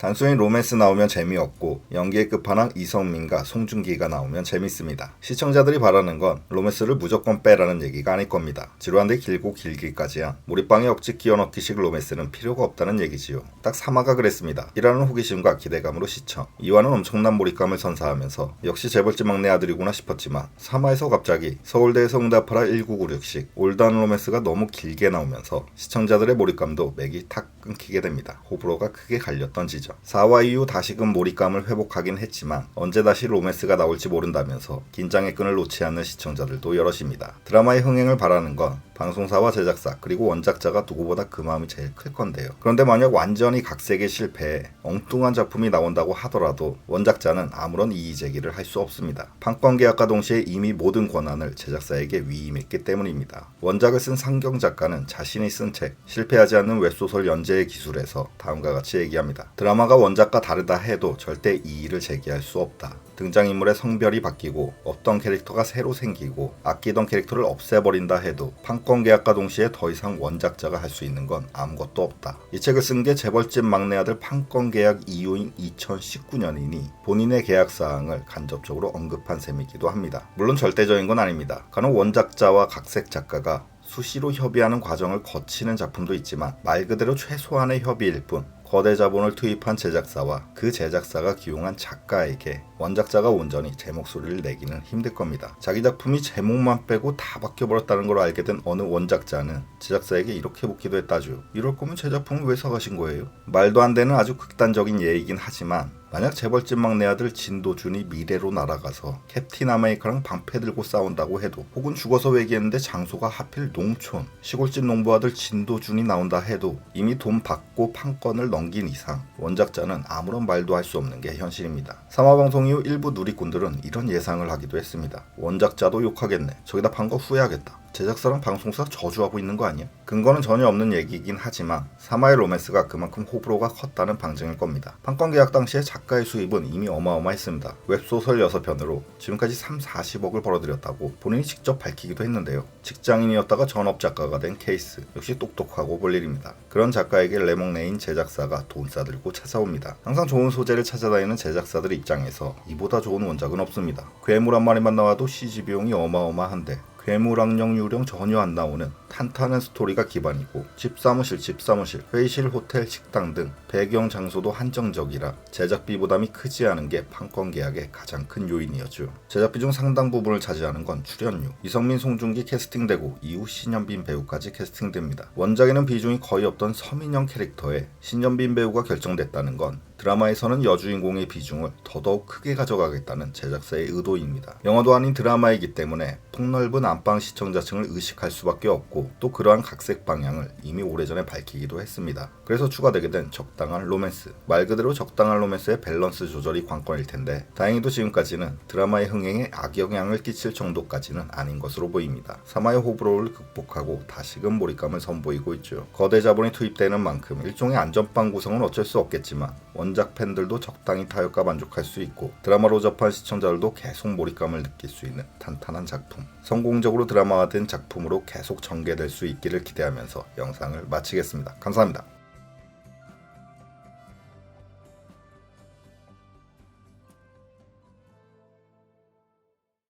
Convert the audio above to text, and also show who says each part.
Speaker 1: 단순히 로맨스 나오면 재미없고 연기의 끝판왕 이성민과 송중기가 나오면 재밌습니다. 시청자들이 바라는 건 로맨스를 무조건 빼라는 얘기가 아닐 겁니다. 지루한데 길고 길기까지야 몰입방에 억지 끼워넣기식 로맨스는 필요가 없다는 얘기지요. 딱 3화가 그랬습니다. 이라는 호기심과 기대감으로 시청. 2화는 엄청난 몰입감을 선사하면서 역시 재벌집 막내 아들이구나 싶었지만 3화에서 갑자기 서울대에서 응답하라 1996식 올드한 로맨스가 너무 길게 나오면서 시청자들의 몰입감도 맥이 탁 끊기게 됩니다. 호불호가 크게 갈렸던 지점. 4화 이후 다시금 몰입감을 회복하긴 했지만 언제 다시 로맨스가 나올지 모른다면서 긴장의 끈을 놓지 않는 시청자들도 여럿입니다. 드라마의 흥행을 바라는 건 방송사와 제작사 그리고 원작자가 누구보다 그 마음이 제일 클 건데요. 그런데 만약 완전히 각색에 실패해 엉뚱한 작품이 나온다고 하더라도 원작자는 아무런 이의제기를 할 수 없습니다. 판권 계약과 동시에 이미 모든 권한을 제작사에게 위임했기 때문입니다. 원작을 쓴 상경 작가는 자신이 쓴 책 실패하지 않는 웹소설 연재의 기술에서 다음과 같이 얘기합니다. 드라마가 원작과 다르다 해도 절대 이의를 제기할 수 없다. 등장인물의 성별이 바뀌고 없던 캐릭터가 새로 생기고 아끼던 캐릭터를 없애버린다 해도 판권 계약과 동시에 더 이상 원작자가 할 수 있는 건 아무것도 없다. 이 책을 쓴 게 재벌집 막내 아들 판권 계약 이후인 2019년이니 본인의 계약 사항을 간접적으로 언급한 셈이기도 합니다. 물론 절대적인 건 아닙니다. 간혹 원작자와 각색 작가가 수시로 협의하는 과정을 거치는 작품도 있지만 말 그대로 최소한의 협의일 뿐 거대 자본을 투입한 제작사와 그 제작사가 기용한 작가에게 원작자가 온전히 제 목소리를 내기는 힘들 겁니다. 자기 작품이 제목만 빼고 다 바뀌어버렸다는 걸 알게 된 어느 원작자는 제작사에게 이렇게 묻기도 했다죠. 이럴 거면 제 작품을 왜 사가신 거예요? 말도 안 되는 아주 극단적인 예이긴 하지만 만약 재벌집 막내 아들 진도준이 미래로 날아가서 캡틴 아메리카랑 방패 들고 싸운다고 해도 혹은 죽어서 외계했는데 장소가 하필 농촌 시골집 농부 아들 진도준이 나온다 해도 이미 돈 받고 판권을 넘긴 이상 원작자는 아무런 말도 할 수 없는 게 현실입니다. 3화 방송 이후 일부 누리꾼들은 이런 예상을 하기도 했습니다. 원작자도 욕하겠네. 저기다 판 거 후회하겠다. 제작사랑 방송사 저주하고 있는 거 아니야? 근거는 전혀 없는 얘기이긴 하지만 3화의 로맨스가 그만큼 호불호가 컸다는 방증일 겁니다. 판권 계약 당시에 작가의 수입은 이미 어마어마했습니다. 웹소설 6편으로 지금까지 40억을 벌어들였다고 본인이 직접 밝히기도 했는데요. 직장인이었다가 전업작가가 된 케이스. 역시 똑똑하고 볼 일입니다. 그런 작가에게 레몽네인 제작사가 돈 싸들고 찾아옵니다. 항상 좋은 소재를 찾아다니는 제작사들 입장에서 이보다 좋은 원작은 없습니다. 괴물 한 마리만 나와도 CG 비용이 어마어마한데 괴물 악령 유령 전혀 안 나오는 탄탄한 스토리가 기반이고 집사무실, 회의실, 호텔, 식당 등 배경 장소도 한정적이라 제작비 부담이 크지 않은 게 판권 계약의 가장 큰 요인이었죠. 제작비 중 상당 부분을 차지하는 건 출연료. 이성민, 송중기 캐스팅되고 이후 신현빈 배우까지 캐스팅됩니다. 원작에는 비중이 거의 없던 서민영 캐릭터에 신현빈 배우가 결정됐다는 건 드라마에서는 여주인공의 비중을 더더욱 크게 가져가겠다는 제작사의 의도입니다. 영화도 아닌 드라마이기 때문에 폭넓은 안방 시청자층을 의식할 수밖에 없고 또 그러한 각색 방향을 이미 오래전에 밝히기도 했습니다. 그래서 추가되게 된 적당한 로맨스. 말 그대로 적당한 로맨스의 밸런스 조절이 관건일 텐데 다행히도 지금까지는 드라마의 흥행에 악영향을 끼칠 정도까지는 아닌 것으로 보입니다. 3화의 호불호를 극복하고 다시금 몰입감을 선보이고 있죠. 거대 자본이 투입되는 만큼 일종의 안전빵 구성은 어쩔 수 없겠지만 원작 팬들도 적당히 타협과 만족할 수 있고 드라마로 접한 시청자들도 계속 몰입감을 느낄 수 있는 탄탄한 작품. 성공적으로 드라마화된 작품으로 계속 전개될 수 있기를 기대하면서 영상을 마치겠습니다. 감사합니다.